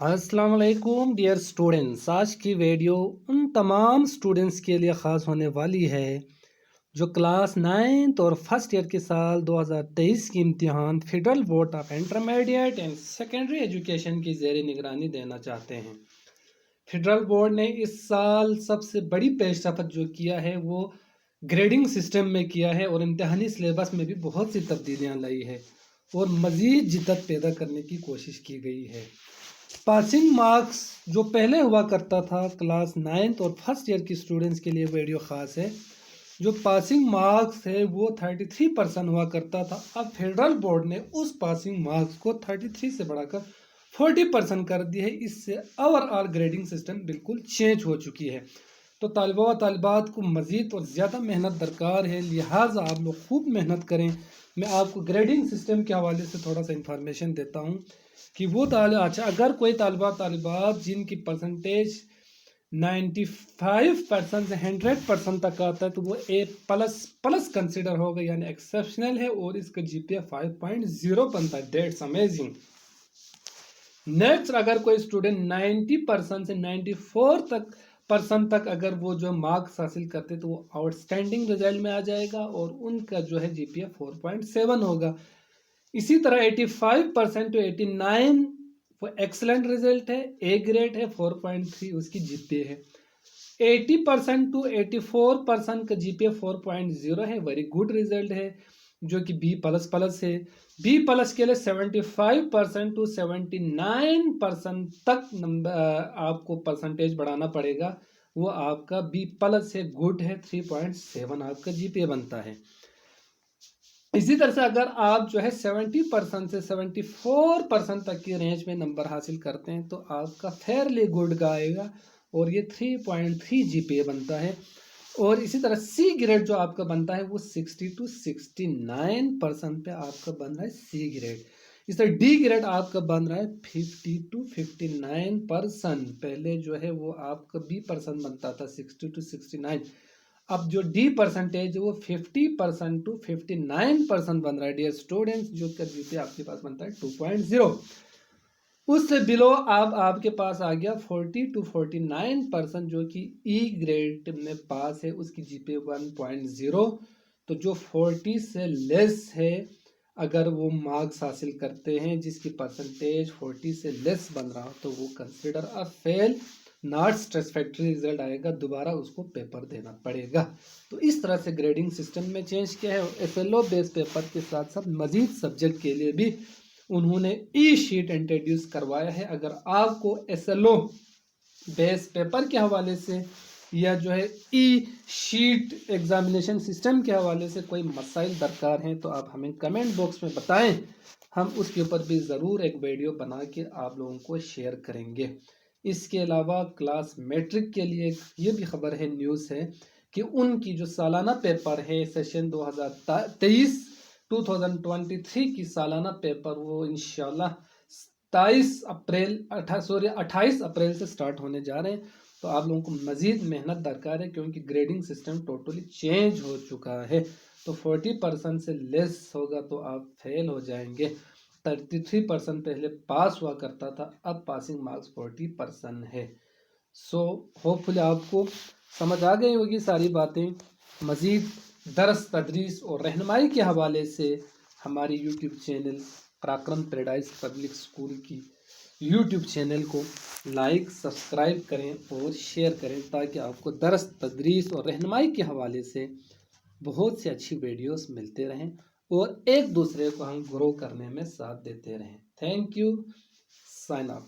अस्सलाम वालेकुम dear students. आज की वीडियो उन तमाम स्टूडेंट्स के लिए ख़ास होने वाली है जो क्लास 9th और फर्स्ट ईयर के साल 2023 की इम्तिहान federal board of intermediate and secondary education की ज़ेर निगरानी देना चाहते हैं। फेडरल बोर्ड ने इस साल सबसे बड़ी पेशरफ्त जो किया है वो ग्रेडिंग सिस्टम में किया है और इम्तहानी सिलेबस में भी बहुत सी तब्दीलियाँ लाई है और मज़ीद जिद्दत पैदा करने की कोशिश की गई है। पासिंग मार्क्स जो पहले हुआ करता था क्लास 9th और फर्स्ट ईयर की स्टूडेंट्स के लिए वीडियो ख़ास है। जो पासिंग मार्क्स है वो 33% हुआ करता था। अब फेडरल बोर्ड ने उस पासिंग मार्क्स को 33 से बढ़ाकर 40% कर दिया है। इससे ओवरऑल ग्रेडिंग सिस्टम बिल्कुल चेंज हो चुकी है। तो तालिबा व तालिबात को मज़ीद और ज़्यादा मेहनत दरकार है, लिहाजा आप लोग खूब मेहनत करें। मैं आपको ग्रेडिंग सिस्टम के हवाले से थोड़ा सा इंफॉर्मेशन देता हूँ कि वो अच्छा अगर कोई तालिबात जिनकी परसेंटेज 95% से 100% तक आता है तो वो A++ कंसिडर होगा, यानी एक्सेप्शनल है और इसका GPA 5.0 बनता है। That's amazing. नेक्स्ट, अगर कोई स्टूडेंट 90% से 94% तक अगर वो जो मार्क्स हासिल करते तो वो आउटस्टैंडिंग रिजल्ट में आ जाएगा और उनका जो है GPA 4.7 होगा। इसी तरह 85% टू 89 वो एक्सलेंट रिजल्ट है, A ग्रेड है, 4.3 उसकी GPA है। 80% टू 84% का GPA 4.0 है, वेरी गुड रिजल्ट है, जो कि B++ है। B+ के लिए 75% टू 79% तक नंबर आपको परसेंटेज बढ़ाना पड़ेगा, वो आपका B+ है, गुड है, 3.7 आपका GPA बनता है। इसी तरह से अगर आप जो है 70% से 74% तक की रेंज में नंबर हासिल करते हैं तो आपका फेयरली गुड का आएगा और ये 3.3 GPA बनता है। और इसी तरह C ग्रेड जो आपका बनता है वो 60 टू 69% पे आपका बन रहा है C ग्रेड। इस तरह D ग्रेड आपका बन रहा है 50 टू 59%। पहले जो है वो आपका B% बनता था 60 टू 69। अब जो D परसेंटेज वो 50% टू 59% बन रहा है डियर स्टूडेंट्स, जो का GPA आपके पास बनता है 2.0। उससे बिलो अब आपके पास आ गया 40 टू 49% जो कि E ग्रेड में पास है, उसकी GPA 1.0। तो जो 40 से लेस है अगर वो मार्क्स हासिल करते हैं जिसकी परसेंटेज 40 से लेस बन रहा हो तो वो consider a fail, not satisfactory result आएगा, दोबारा उसको पेपर देना पड़ेगा। तो इस तरह से ग्रेडिंग सिस्टम में चेंज किया है। SLO बेस्ड पेपर के साथ साथ मजीद सब्जेक्ट के लिए भी उन्होंने E-शीट इंट्रोड्यूस करवाया है। अगर आपको SLO बेस्ड पेपर के हवाले से या जो है E-शीट एग्जामिनेशन सिस्टम के हवाले से कोई मसाइल दरकार हैं तो आप हमें कमेंट बॉक्स में बताएं, हम उसके ऊपर भी ज़रूर एक वीडियो बना के आप लोगों को शेयर करेंगे। इसके अलावा क्लास मैट्रिक के लिए ये भी खबर है, न्यूज़ है कि उनकी जो सालाना पेपर है सेशन 2023 की सालाना पेपर वो इंशाल्लाह 28 अप्रैल से स्टार्ट होने जा रहे हैं। तो आप लोगों को मज़ीद मेहनत दरकार है क्योंकि ग्रेडिंग सिस्टम टोटली चेंज हो चुका है। तो 40% से लेस होगा तो आप फेल हो जाएंगे। 33% पहले पास हुआ करता था, अब पासिंग मार्क्स 40% है। सो होपफुली आपको समझ आ गई होगी सारी बातें। मज़ीद दरस तदरीस और रहनुमाई के हवाले से हमारी यूट्यूब चैनल पराक्रम पैराडाइज पब्लिक स्कूल की यूट्यूब चैनल को लाइक सब्सक्राइब करें और शेयर करें ताकि आपको दरस तदरीस और रहनुमाई के हवाले से बहुत सी अच्छी वीडियोस मिलते रहें और एक दूसरे को हम ग्रो करने में साथ देते रहें। Thank you. Sign up.